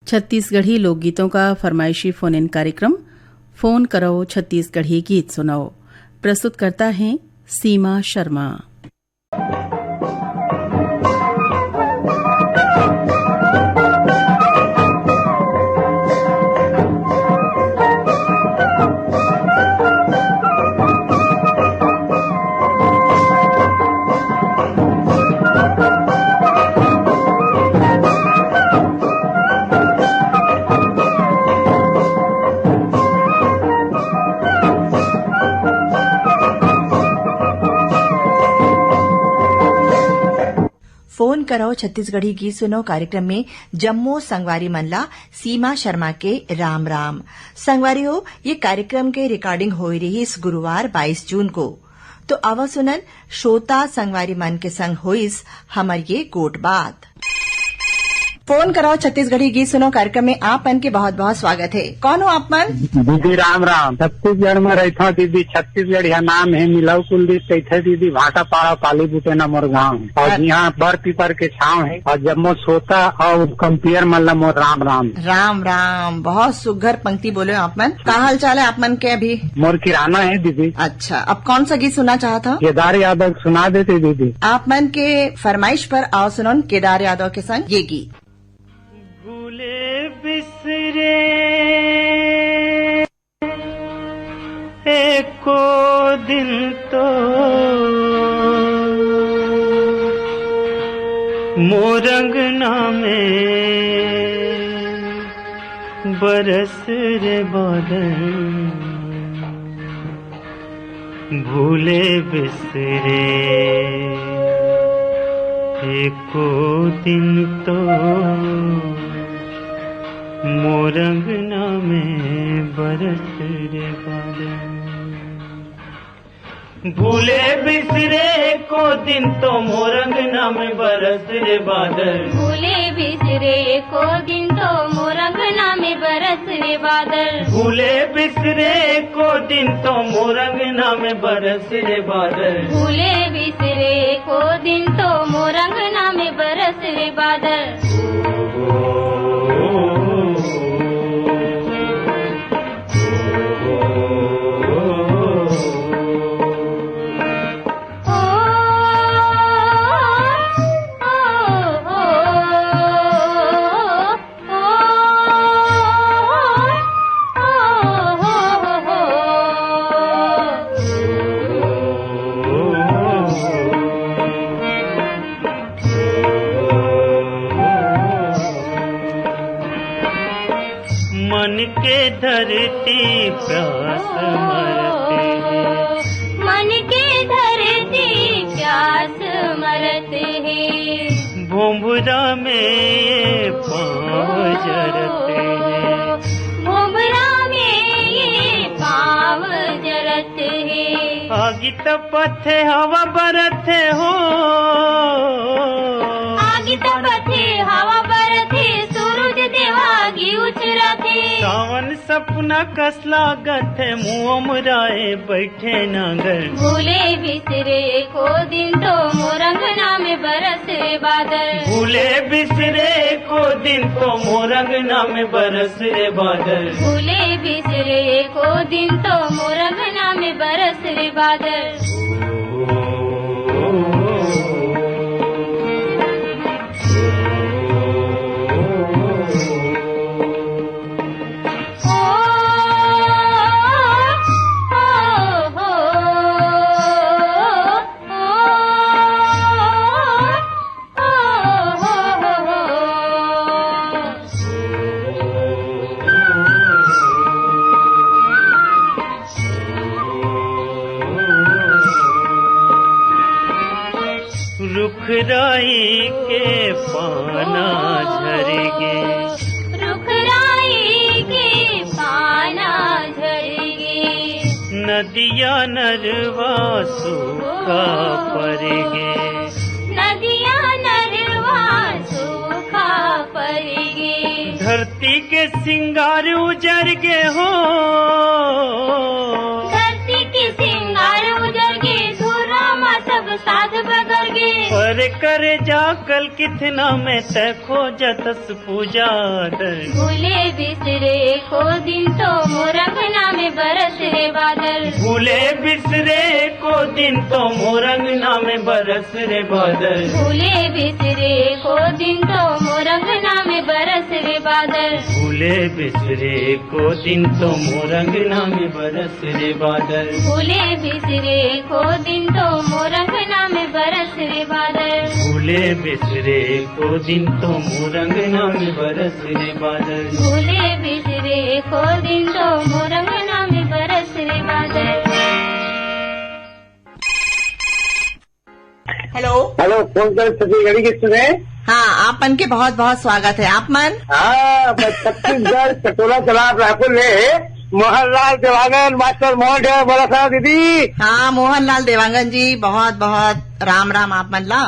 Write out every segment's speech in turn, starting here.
छत्तीसगढ़ी लोकगीतों का फरमाइशी phone in कार्यक्रम फोन करो छत्तीसगढ़ी गीत सुनाओ प्रस्तुत करता है सीमा शर्मा। फोन करो छत्तीसगढ़ी गीत सुनो कार्यक्रम में जम्मू संगवारी मनला सीमा शर्मा के राम राम। संगवारी हो ये कार्यक्रम के रिकॉर्डिंग हो रही इस गुरुवार 22 जून को। तो आवा सुनन श्रोता संगवारी मन के संग होइस हमर ये गोट बात। फोन करो छत्तीसगढ़ी गीत सुनो कार्यक्रम में आप मन के बहुत बहुत स्वागत है। कौन हो आप मन? दीदी राम राम। छत्तीसगढ़ में रहता दीदी, छत्तीसगढ़ यहाँ नाम है मिलाऊ कुलदीप कैथे दीदी, भाटा पाड़ा पाली बुटेना मोर गाँव है और यहाँ बर पीपर के छाव है और जम्मू सोता और कंपियर मल्ला मोर राम राम। राम राम, बहुत सुघर पंक्ति बोले आप मन। का हाल चाल है आप मन के? अभी मोर किराना है दीदी। अच्छा, अब कौन सा गीत सुनना चाहता? केदार यादव सुना देते दीदी। आप मन के फरमाइश पर आओ सुनो केदार यादव के संग ये गीत। भूले बिसरे एको दिन तो मोरंगना में बरस रे बादल। भूले बिसरे एको दिन तो मोरंगना में बरस रे बादल। भूले बिसरे को दिन तो मोरंगना में बरस रे बादल। भूले बिसरे को दिन तो मोरंगना में बरस रे बादल। भूले बिसरे को दिन तो मोरंगना में बरस रे बादल। भूले बिसरे को दिन तो मोरंगना में बरस रे बादल। मन के धरती प्यास मरते हैं। मन के धरती प्यास मरते हैं। भोंभरा में ये पाँव जरते हैं। भोंभरा में ये पाँव जरते हैं। आगी तपथे हवा बरथे हो। आगी तपथे हवा बरथे सूरज देवागी उचरते। सावन सपना कस लागत है मुँह मुराए बैठे नागर। भूले बिसरे को दिन तो मोरंगना में बरस रे बादल। भूले बिसरे को दिन तो मोरंगना में बरस रे बादल। भूले बिसरे को दिन तो मोरंगना में बरस रे बादल। रुखराई के पाना झरेगे। रुखराई के पाना झरेगे। नदिया नरवा सूखा पड़ेगे। नदिया नरवा सूखा पड़ेगे। धरती के सिंगार उजर गे हो। धरती के सिंगार उजर गे धुरा मा सब सब साध बगर गे पर करे जा कल कितना में तय खोजतस पूजा दर भूले बिसरे को दिन तो मोरंगना में बरस रे बादल भूले बिसरे को दिन तो मोरंगना में बरस रे बादल भूले बिसरे को दिन तो मोरंगना में बरस रे बादल भूले बिसरे को दिन तो मोरंगना में बरस रे बादल भूले बिसरे को दिन तो मोरंगना में बरस रे बादल भूले बिसरे को दिन तो मोरंगना में बरस रे बादल भूले बिसरे को दिन तो मोरंगना में बरस रे बादल। हेलो हेलो, फोन कर छत्तीसगढ़ी की सुने। हाँ, आपन के बहुत बहुत स्वागत है। आप मन हाँ, मैं छत्तीसगढ़ कटोरा तालाब रायपुर में मोहनलाल देवांगन मास्टर मोहन है, बोला था दीदी। हाँ, मोहनलाल देवांगन जी, बहुत बहुत राम राम आप मन ला।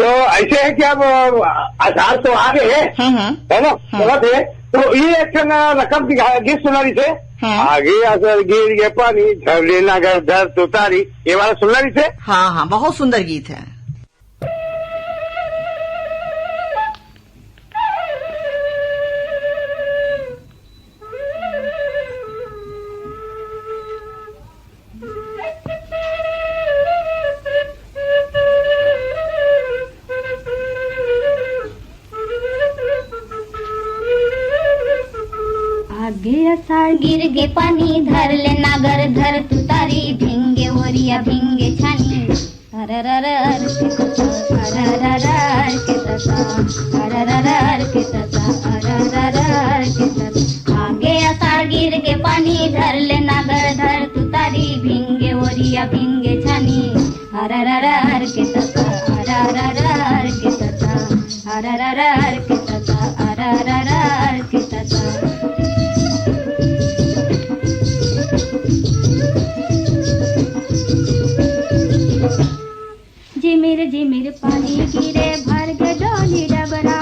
तो ऐसे है कि अब आधार तो आ गए है ना, गलत है तो ये एक रकम गीत सुना रही थे। आगे असर गिर गए पानी झरले नगर धर तो तारी, ये वाला सुना रही थे। हाँ हाँ, बहुत सुंदर गीत है। आगे असार गिर गे पानी धर ले नागर धर तू तारी भिंगे ओरिया भिंगे छानी अरररर के तता अरररर के तता अरररर के तता अरररर के तता आगे असार गिर गे पानी धर ले नागर धर तू तारी भिंगे ओरिया भिंगे छानी अरररर के तता अरररर के तता अरररर के तता अरररर के तता। जिमिर पानी गिरे भर के डोली डबरा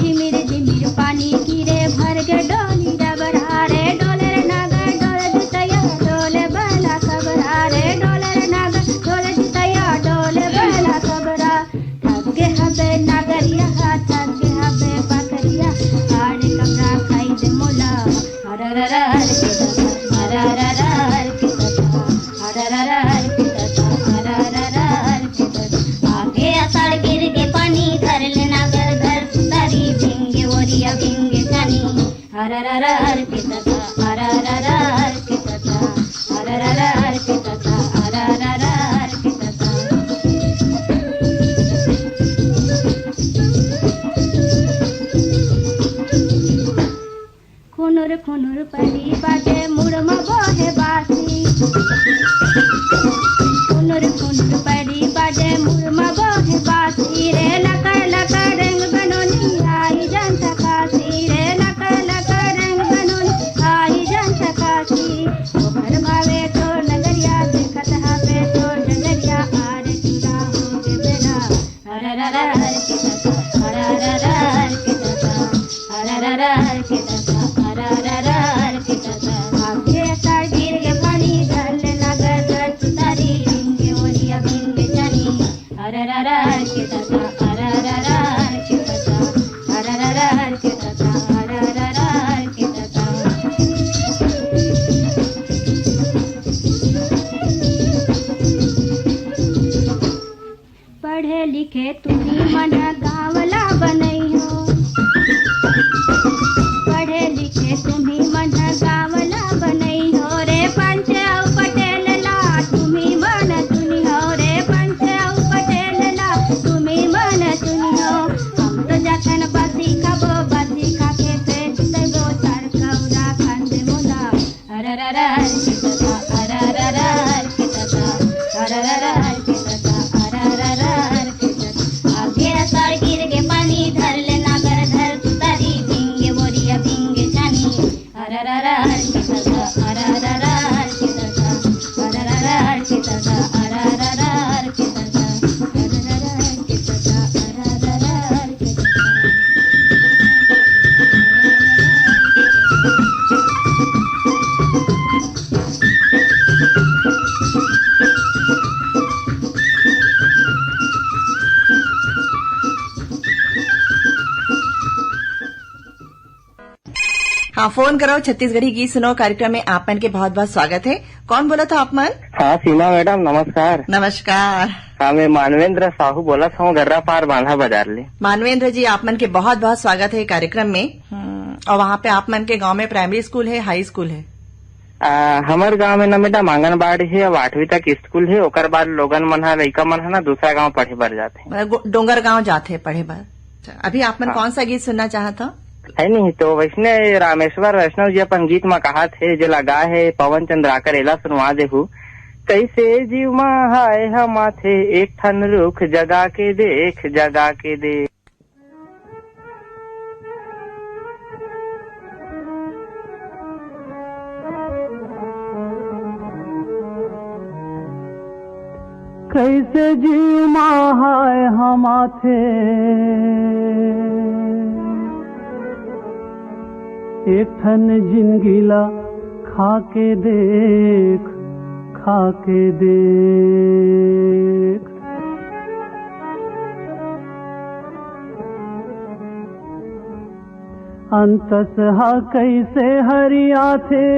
जिमिर पानी गिरे भर के डोली डबरा रे डोले रे नागर डोले जितया डोले बला सबरा रे डोले रे नागर डोले जितया डोले बला सबरा थके हबे नागरिया थके हबे पकरिया आड़े कमरा खाई दे मोला अरररर के तता अरररर के तता अरररर के तता अरररर के तता आगे असाड़ गिर के पानी धर ले नागर धर सुतारी भिंगे ओरिया भिंगे जानी अरररर के तता अरररर के तता अरररर के तता अरररर के तता। खुनुर खुनुर पड़ी बाटे मुड़मा बोहे बासी खुनुर खुनुर पड़ी बाटे मुड़मा बोहे बासी रे लकर लकर रंग बनोनी आई जन सकासी रे लकर लकर रंग बनोनी आई जन सकासी ओकर भावे तो नगरिया देखत हवे तो नगरिया आर चूड़ा हो गे बेरा अरररर के तता अरररर के तता अरररर के तता अरररर के तता आगे असार गिर गे पानी धर ले नागर धर तुतारी भिंगे ओरिया भिंगे जानी हाँ, फोन करो छत्तीसगढ़ी गीत सुनो कार्यक्रम में आपन के बहुत बहुत स्वागत है। कौन बोला था आपमन? हाँ सीमा मैडम नमस्कार। नमस्कार। हाँ मैं मानवेंद्र साहू बोला था गर्रा पार बांधा बाजार ले। मानवेंद्र जी, आपमन के बहुत बहुत स्वागत है कार्यक्रम में। और वहाँ पे आपमन के गांव में प्राइमरी स्कूल है, हाई स्कूल है? हमारे गांव में ना मैडम आंगनबाड़ी है, अब 8वीं तक स्कूल है। ओकर बाद लोगन मन है, लइका मन है ना दूसरा गांव पढ़े बर जाते, डोंगर गांव जाते पढ़े बर। अभी आपमन कौन सा गीत सुनना चाहता है? नहीं तो वैष्णे रामेश्वर वैष्णव जी अपन गीत में कहा थे जो लगा है पवन चंद्राकर एला सुनवा देहू। कैसे जीव हाय हम माथे एक ठन रुख जगा के देख, जगा के देख। कैसे जीव हाय हम माथे एक ठन जिंदगीला खा के देख, खा के देख। अंतस हा कैसे हरिया थे,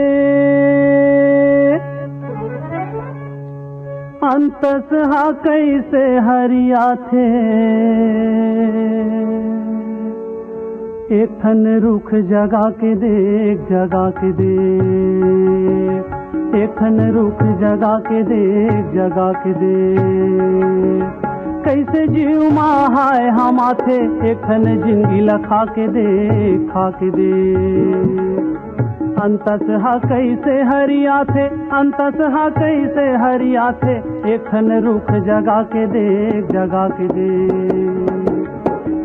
अंतस हा कैसे हरिया थे। एक ठन रुख जगा के देख, जगा के देख। एक ठन रुख जगा के देख, जगा के देख। कैसे जीव हाय हम आथे एक ठन जिंदगीला खा के देख, खा के देख। अंतस हा कैसे हरिया थे, अंतस हा कैसे हरिया थे। एक ठन रुख जगा के देख, जगा के देख।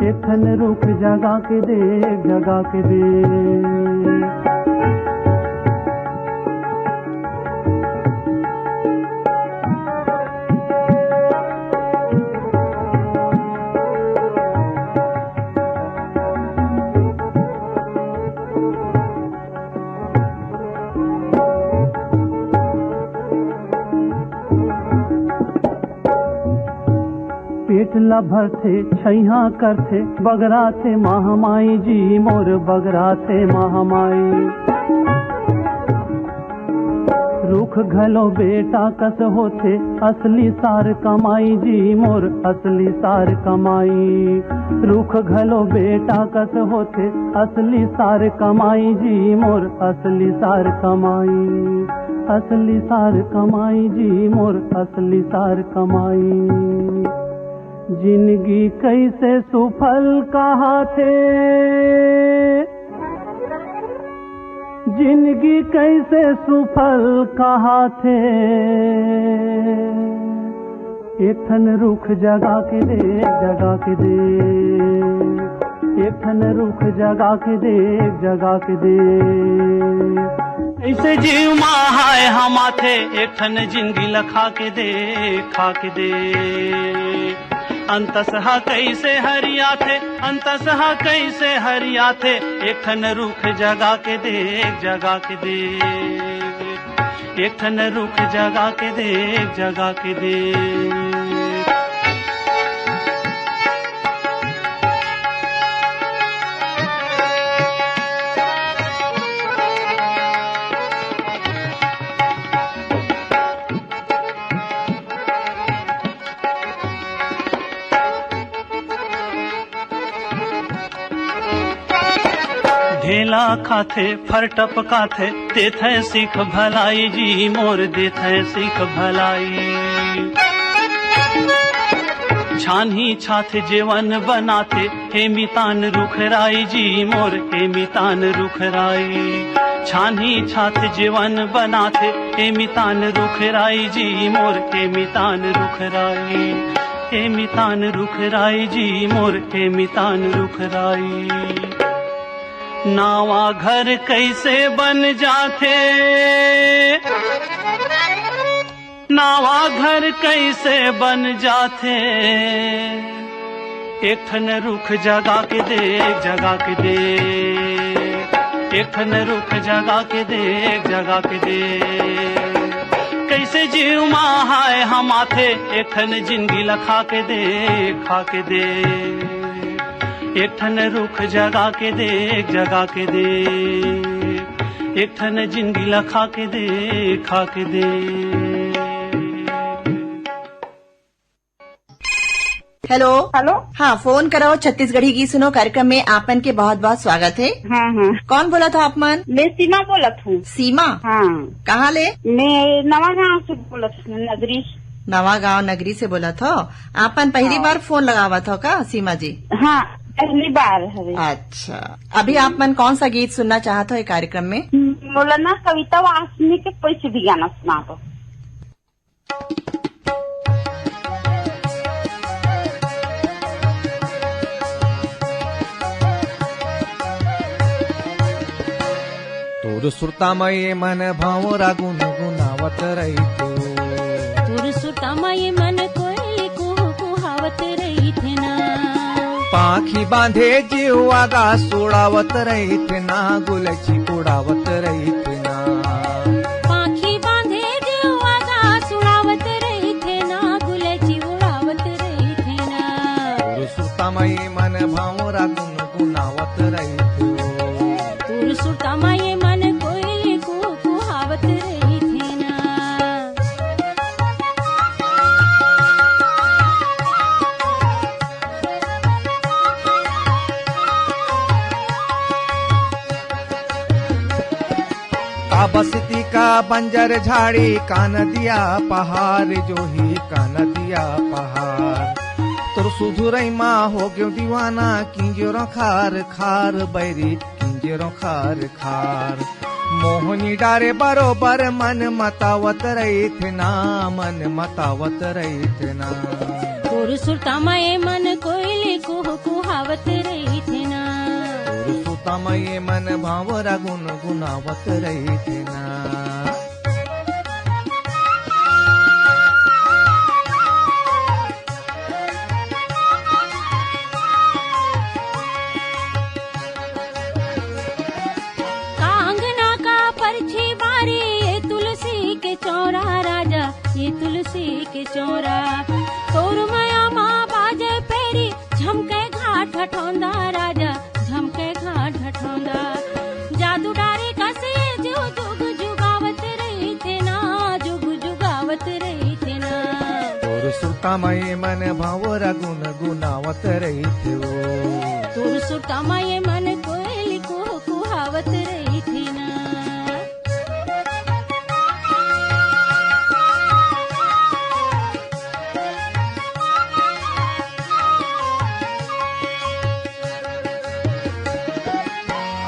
एक ठन रुख जगा के देख, जगा के देख। पेट ला भरथे छैहा करथे बगराथे महामाई जी मोर बगराथे महामाई। रुख घलो बेटा कस होथे असली सार कमाई जी मोर असली सार कमाई। रुख घलो बेटा कस होथे असली सार कमाई जी मोर असली सार कमाई। असली सार कमाई जी मोर असली सार कमाई। जिंदगी कैसे सुफल कहा थे, जिंदगी कैसे सुफल कहा थे। एक ठन रुख जगा के देख, जगा के देख। एक ठन रुख जगा के देख, जगा के देख। ऐसे जीव हाय हम आथे एक ठन जिंदगी लखा के देख, खा के देख। अंतस हा कैसे हरिया थे, अंतस हा कैसे हरिया थे। एक ठन रुख जगा के देख, जगा के देख। एक ठन रुख जगा के देख, जगा के देख। ढेला खाथे फरटप खाथे देथे सीख भलाई जी मोर देथे सीख भलाई। छानही छाथे जेवन बनाथे हे मितान रुखराई जी मोर हे मितान रुखराई। छानही छाथे जेवन बनाथे हे मितान रुखराई जी मोर हे मितान रुखराई। हे मितान रुखराई जी मोर हे मितान रुखराई। नावा घर कैसे बन जाते, नावा घर कैसे बन जाते। एक ठन रुख जगा के देख, जगा के देख। एक ठन रुख जगा के देख, जगा के देख। कैसे जीव हाय हम आथे एक ठन जिंदगी लखा के देख, खा के देख। एक ठन रुख जगा के देख, जगा के देख। एक ठन जिंदगी ला खा के दे। Hello hello. हाँ, फोन कराओ छत्तीसगढ़ी गीत सुनो कार्यक्रम में आपन के बहुत बहुत स्वागत है। हाँ। कौन बोला था आपमन? मैं सीमा बोलत हूँ। सीमा? हाँ। कहाँ ले? मैं नवा गाँव से बोलत हूँ, नगरी। नवा गाँव नगरी से बोला था। आपन पहली बार फोन लगावा था का सीमा जी? हाँ, पहली बार है। अच्छा, अभी आपमन कौन सा गीत सुनना चाहते हो कार्यक्रम में? मौलाना कविता वासनी के पैसे भी गाना सुना दो। तोर सुरतामय मन भावरा गुनगुनावत रहितो। तोर सुरतामय मन कोयली कुहावत रहिथे ना। पाखी बांधे जीवा गा सोडावत रहिथे ना, गुलची उडावत रहिथे ना। पाखी बांधे जीवा गा सुडावत रहिथे ना, गुलची उडावत रहिथे ना। तोर सुरतामय मन भावरा गुनगुनावत रहितो। तोर सुरतामय मन कोयली कुहावत रहिथे ना। का बसती का बंजर झाड़ी, का नदिया पहाड़ जो ही का नदिया पहाड़। तोर सुधुरई माँ हो गयो दीवाना, किंजरो खार खार बैरी किंजरो खार खार। मोहनी डारे बरोबर मन मतावत रहिथे ना, मन मतावत रहिथे ना। तोर सुरतामय मन कोयली कुहावत रहिथे ना। तोर सुरतामय मन भावरा गुनगुनावत रहिथे ना। कांगना का परछी बारी, ये तुलसी के चौरा राजा, ये तुलसी के चौरा। तोर माया माँ बाजे पेरी, झमके घाट हठौंदा राजा, झमके घाट हठौंदा। जादू डारे कसे जो जुग जुगावत रहिथे ना, जुग जुगावत रहिथे ना। तोर सुरतामय मन भावरा गुनगुनावत रहिथे। तोर सुरतामय मन कोयली कुहावत रहिथे ना।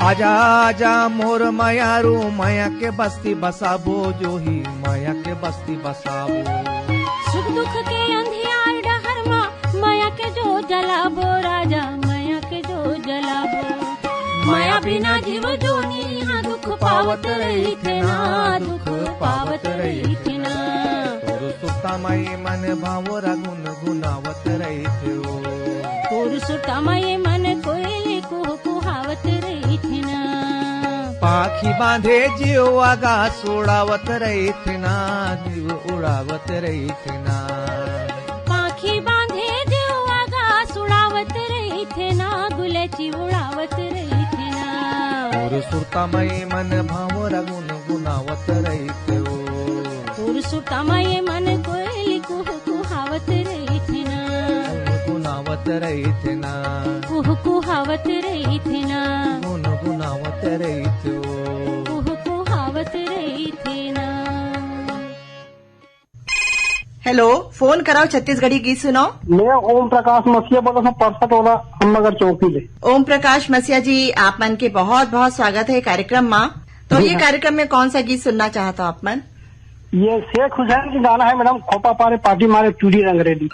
आजा आजा मोर मायारू, माया के बस्ती बसाबो जो ही माया के बस्ती बसाबो। सुख दुख के अंधियार डहर मा, माया के जो जलाबो राजा, माया के जो जलाबो। माया बिना जीव जोनी यहाँ दुख पावत रहिथे ना, दुख पावत रहिथे ना। तोर सुरतामय मन भावरा गुनगुनावत रहिथे। तोर सुरतामय मन कोयली कुहावत रहिथे ना। पाखी बांधे जीवा गा सोडावत रहिथे ना, जीव उडावत रहिथे ना। पाखी बांधे जीवा गा सुडावत रहिथे ना, गुलची उडावत रहिथे ना। तोर सुरतामय मन भावरा गुनगुनावत रहिथे। तोर सुरतामय मन कोयली कुहावत रहिथे ना। गुनगुनावत रहिथे ना, कुहावत रहिथे ना। गुनगुनावत रहिथे। कुहावत रहिथे ना। हेलो, फोन कराओ छत्तीसगढ़ी गीत सुनो। मैं ओम प्रकाश मसीहा बोला था, परसत वाला हमनगर चौकी ले। ओम प्रकाश मसीहा जी, आप मन के बहुत बहुत स्वागत है कार्यक्रम में। तो ये कार्यक्रम में कौन सा गीत सुनना चाहता आप मन? ये शेख हुसैन की गाना है मैडम, खोपा पारे पार्टी मारे चूड़ी रंगरेली।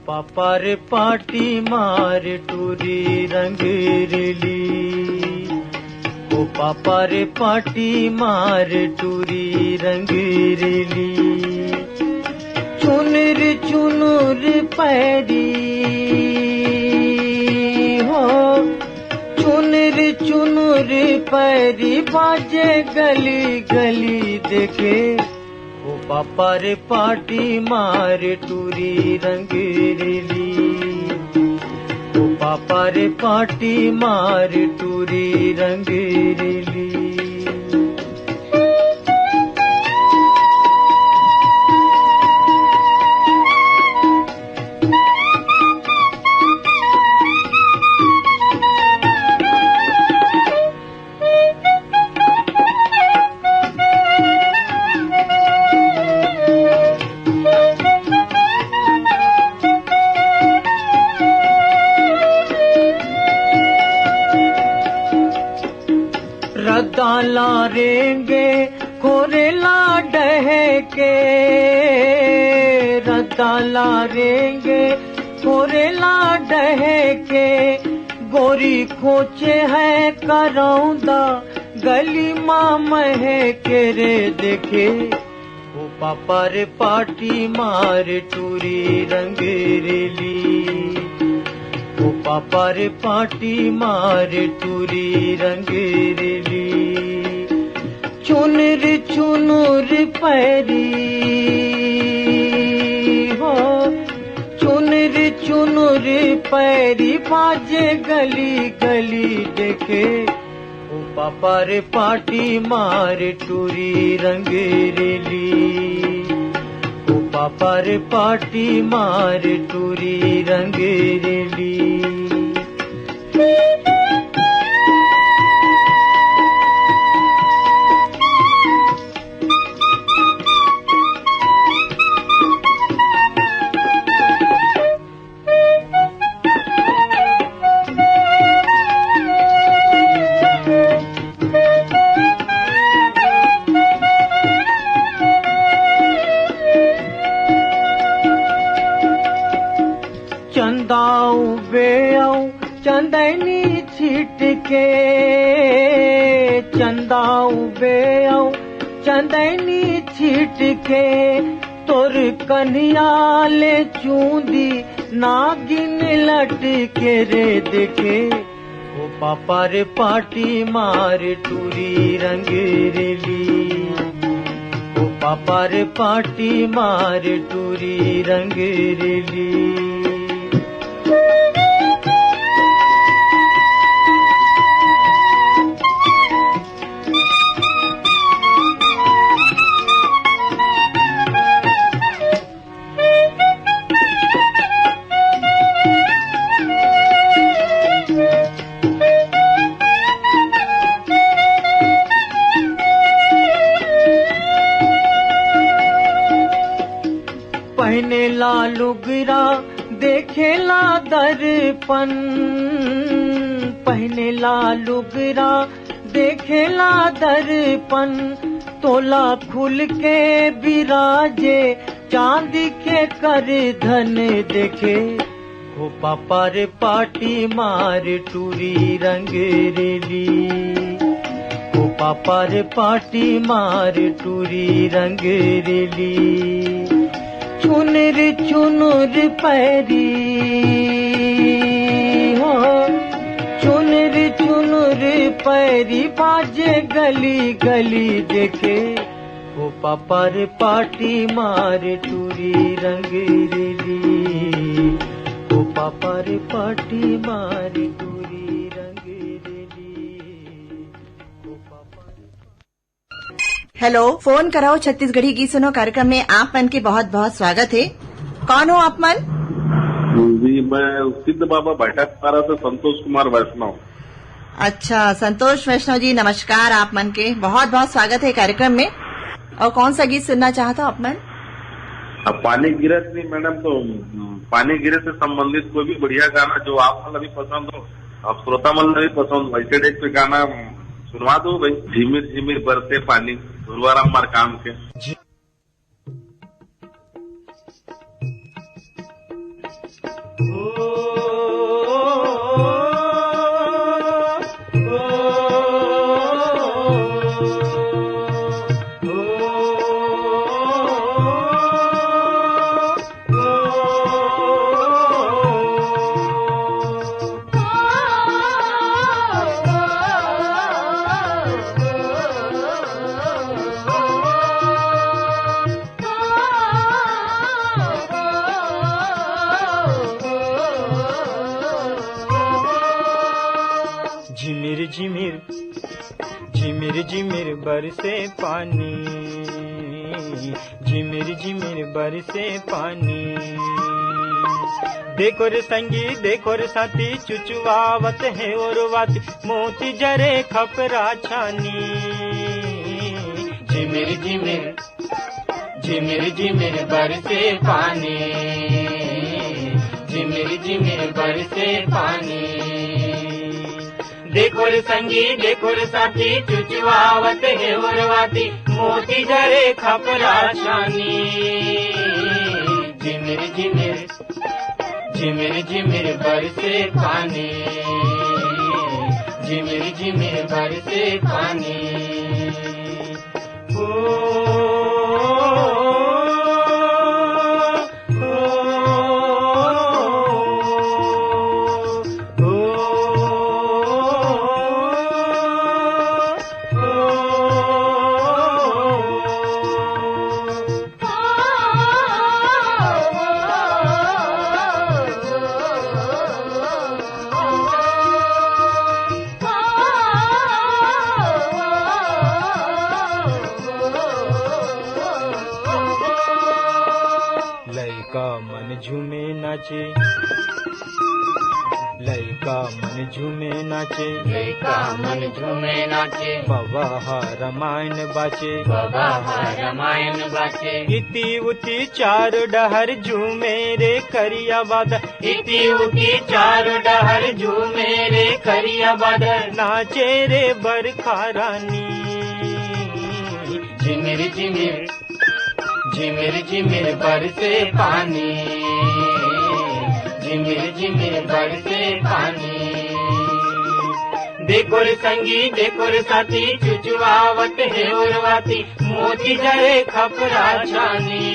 पापा रे पार्टी मार टूरी रंगरेली, ओ पापा रे पाटी मार टूरी रंगीली, चुनर चुनुर पैरी हो, चुनर चुनुर पैरी बाजे गली गली देखे, ओ पापा रे पाटी मार टूरी रंगीली, ओ पापा रे पाटी मार टूरी रंगीली। रदाला रेंगे खोरेला डहके, रदाला रेंगे खोरेला डहके, गोरी खोचे है करौंदा गली माँ महके रे देखे, ओ पापा रे पाटी मार टूरी रंगीली, ओ पापा रे पाटी मार टूरी रंगीली, चुनर चुनुर पैरी हो, चुनर चुनुर पैरी बाजे गली गली देखे, ओ पापा रे पाटी मार टूरी रंगीली, ओ पापा रे पाटी मार टूरी रंगीली। चंदाऊ बेऊ चंदनी छिटके, चंदाऊ बेऊ चंदनी छिटके, तोर कन्हैया ले चूंदी नागिन लटके रे देखे, ओ पापा रे पाटी मार टूरी रंगीली, ओ पापा रे पाटी मार टूरी रंगीली। पहने ला लुगरा देखेला दर्पण, पहने ला लुगरा देखेला दर्पण, तोला खुल के बिराजे चांदी के कर धन देखे, ओ पापा रे पाटी मार टूरी रंगीली, ओ पापा रे पाटी मार टूरी रंगीली, चुनर चुनुर पैरी हो, चुनर चुनुर पैरी बाजे गली गली देखे, ओ पापा रे पाटी मार टूरी रंगीली, ओ पापा रे पाटी मार टूरी रंगीली, ओ पापा रे। हेलो, फोन कराओ छत्तीसगढ़ी गीत सुनो कार्यक्रम में आप मन के बहुत बहुत स्वागत है। कौन हो आप मन? जी, मैं सिद्ध बाबा बैठकपारा से संतोष कुमार वैष्णव। अच्छा, संतोष वैष्णव जी नमस्कार। आप मन के बहुत बहुत स्वागत है कार्यक्रम में। और कौन सा गीत सुनना चाहता हो आप मन? अब पानी गिरे नहीं मैडम, तो पानी गिरे से संबंधित कोई भी बढ़िया गाना जो आप मतलब भी पसंद हो, आप श्रोता मन भी पसंद, वैसे डेट पे गाना सुनवा दो भाई। झिमिर झिमिर बरसे पानी, धुलवाराम मारकाम के। ओ झिमिर झिमिर झिमिर झिमिर बरसे पानी, झिमिर झिमिर बरसे पानी। देखो रे संगी देखो रे साथी, चुचुआवत है और वाती, मोती जरे खपरा छानी। झिमिर झिमिर झिमिर झिमिर बरसे पानी, झिमिर झिमिर बरसे पानी। देखो रे संगी देखो रे साथी, चुचुआवत है और वाती, मोती जरे खपरा छानी। झिमिर झिमिर झिमिर झिमिर बरसे पानी, झिमिर झिमिर बरसे पानी। झूमे नाचे लइका मन झूमे नाचे, लइका मन झूमे नाचे। बाबा हा रामायण बाचे, बाबा हा रामायण बाचे। इति उति चार डहर झूमे रे करिया बादल, इति उति चार डहर झूमे रे करिया बादल। नाचे रे बरखा रानी। झिमिर झिमिर झिमिर झिमिर बरसे पानी, झिमिर झिमिर बरसे पानी। देखो रे संगी देखो रे साथी, चुचुआवत है और वाती, मोती जरे खपरा छानी।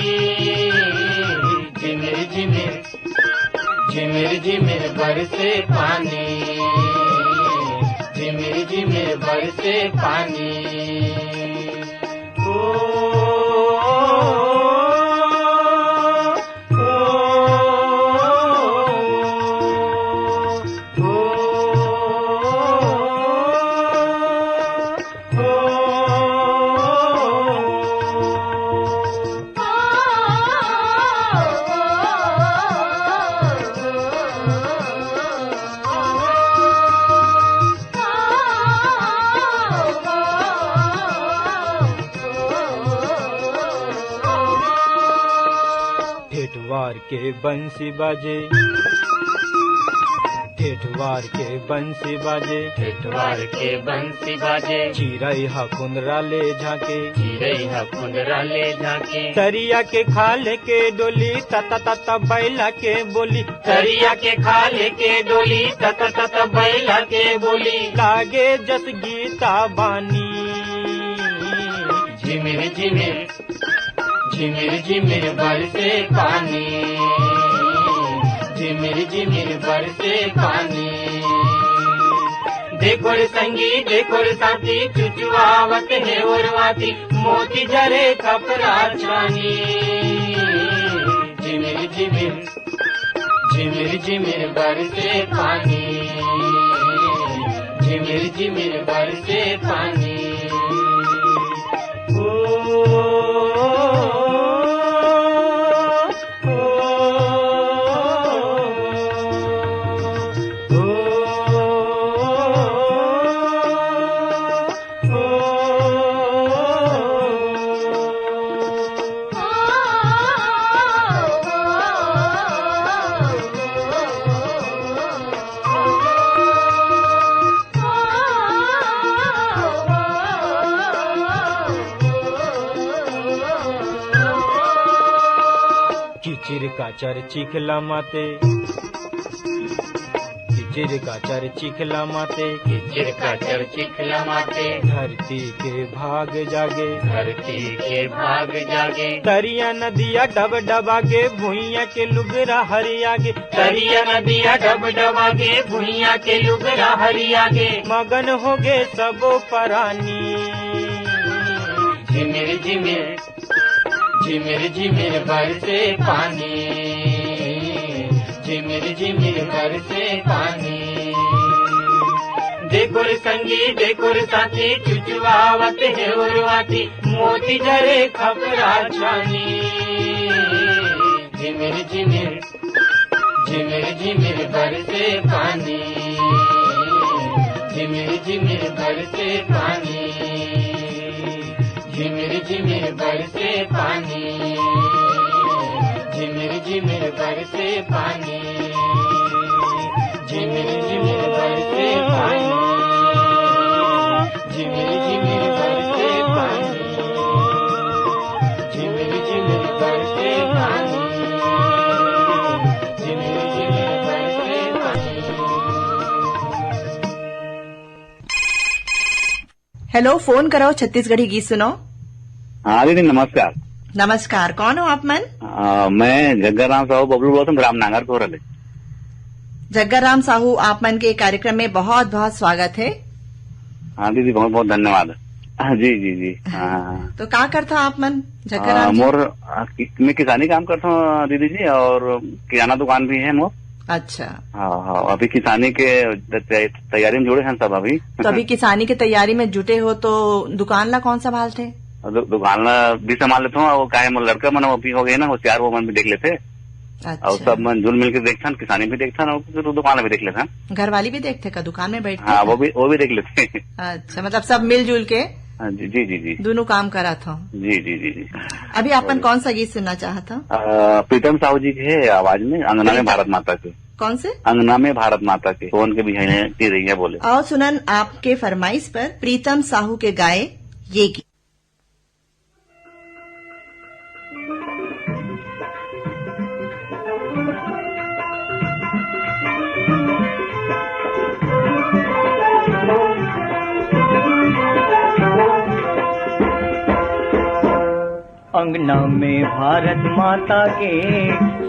झिमिर झिमिर झिमिर झिमिर बरसे पानी, झिमिर झिमिर बरसे पानी। ठेठवार के बंसी बाजे, ठेठवार के बंसी बाजे, ठेठवार के बंसी बाजे। चिरई हा कुंदरा ले झाके, चिरई हा कुंदरा ले झाके। तरिया के खाले के डोली, तता तता बैला के बोली, तरिया के खाले के डोली, तता तता बैला के बोली। लागे जस गीता बानी। झिमिर झिमिर झिमिर झिमिर बरसे पानी, झिमिर झिमिर बरसे पानी। देखो रे संगी देखो रे साथी, चुचुआवत है और वाती, मोती जरे खपरा छानी। झिमिर झिमिर झिमिर झिमिर बरसे पानी, झिमिर झिमिर बरसे पानी। किचिर काचर चिखला माते, किचिर काचर चिखला माते, किचिर काचर चिखला माते। धरती के भाग जागे, धरती के भाग जागे। तरिया नदिया डब डबागे, भुइया के लुगरा हरियागे, तरिया नदिया डब डबागे, भुइया के लुगरा हरियागे। मगन हो गे सबो परानी। झिमिर झिमिर झिमिर झिमिर बरसे पानी, झिमिर झिमिर बरसे पानी। देखो रे संगी देखो रे साथी चुचुआवत है उर्वाती मोती जरे खपरा छानी झिमिर झिमिर झिमिर झिमिर बरसे पानी झिमिर झिमिर बरसे पानी झिमिर झिमिर बरसे पानी झिमिर झिमिर बरसे पानी झिमिर झिमिर बरसे पानी झिमिर झिमिर बरसे पानी झिमिर झिमिर बरसे पानी झिमिर झिमिर बरसे पानी। हेलो, फोन करो छत्तीसगढ़ी गीत सुनो। हाँ दीदी नमस्कार। नमस्कार, कौन हो आप मन? मैं जग्गाराम साहू बबलू बोलता हूँ, रामनगर कोरल। जग्गाराम साहू, आप मन के कार्यक्रम में बहुत बहुत स्वागत है। हाँ दीदी बहुत बहुत धन्यवाद। जी जी जी। हाँ तो क्या करता आप मन जग्गाराम? मैं किसानी काम करता हूँ दीदी जी, और किराना दुकान भी है मोर। अच्छा। हाँ, अभी किसानी के तैयारी में जुड़े हैं सब अभी। तो अभी किसानी की तैयारी में जुटे हो, तो दुकान ला कौन संभाल थे? दुकान भी संभाल लेता हूँ, क्या है लड़का मन अभी हो गए ना होशियार, वो मन भी देख लेते। अच्छा। और सब मन जुल मिल के देखता, किसानी भी देखता और तो दुकान भी देख लेता। घर वाली भी देखते का दुकान में बैठते? हाँ, वो भी देख लेते। अच्छा, मतलब सब मिलजुल के जी जी जी जी दोनों काम करा था। जी जी जी जी। अभी अपन कौन सा गीत सुनना चाहता? प्रीतम साहू जी के आवाज में अंगना में भारत माता के। कौन से? अंगना में भारत माता के, कौन के भी है बोले। और सुनन आपके फरमाइश पर प्रीतम साहू के गाए ये गीत। अंगना में भारत माता के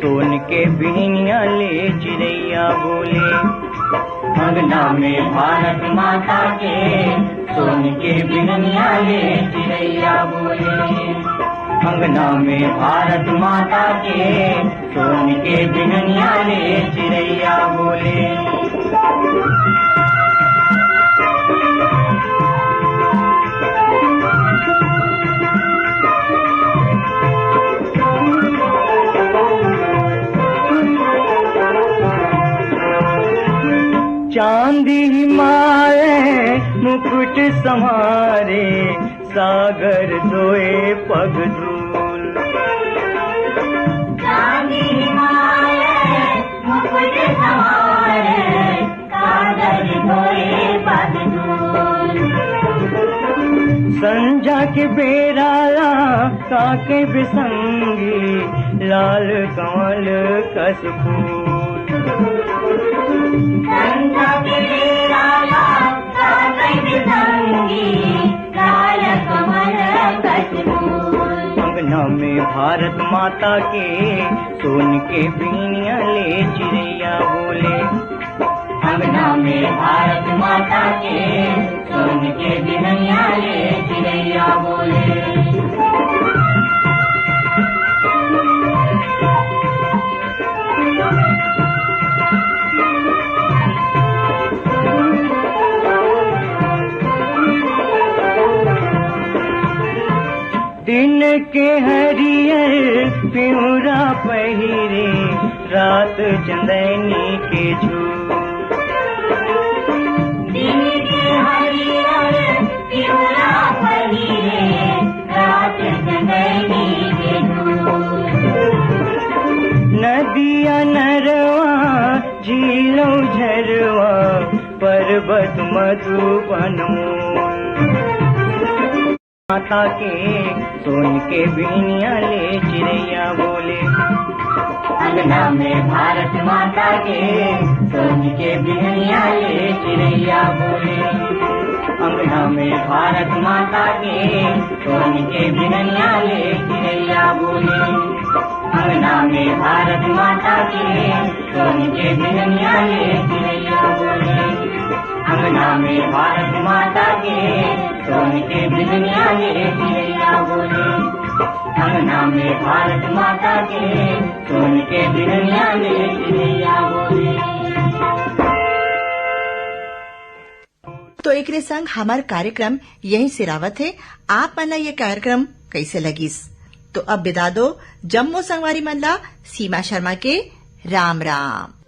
सोन के बिहनिया ले चिड़ैया बोले। अंगना में भारत माता के सोन के बिहनिया ले चिड़ैया बोले। अंगना में भारत माता के सोन के बिहनिया ले चिड़ैया बोले। चांदी मारे मुकुट समारे सागर धोए पग धूल। चांदी मारे मुकुट समारे सागर धोए पग धूल। संजा के बेराला काके बिसंगी लाल कमल कस फूल। संजा के बेराला काके बिसंगी लाल कमल कस फूल। अंगना में भारत माता के सोन के बिहनिया ले चिड़ैया बोले। अंगना में भारत माता के सोन के बिहनिया ले चिड़ैया बोले। दिन के हरियर पिउरा पहिरे रात चंदनी के झूल। दिन के हरियर पिउरा पहिरे रात चंदनी के झूल। नदिया नरवा झीलों झरवा पर्वत मधुबन माता के सोन के बिहनिया ले चिड़ैया बोले। अंगना में भारत माता के सोन के बिहनिया ले चिड़ैया बोले। अंगना में भारत माता के सोन के बिहनिया ले चिड़ैया बोले। अंगना में भारत माता के सोन के बिहनिया ले चिड़ैया बोले। अंगना में भारत माता के सोन के बिहनिया ले चिड़ैया बोले। अंगना में भारत माता के सोन के बिहनिया ले चिड़ैया बोले। तो एकरे संग हमार कार्यक्रम यही सिरावत है। आप मन ला ये कार्यक्रम कैसे लगिस? तो अब बिदा दो जम्मू संगवारी मन ला सीमा शर्मा के राम राम।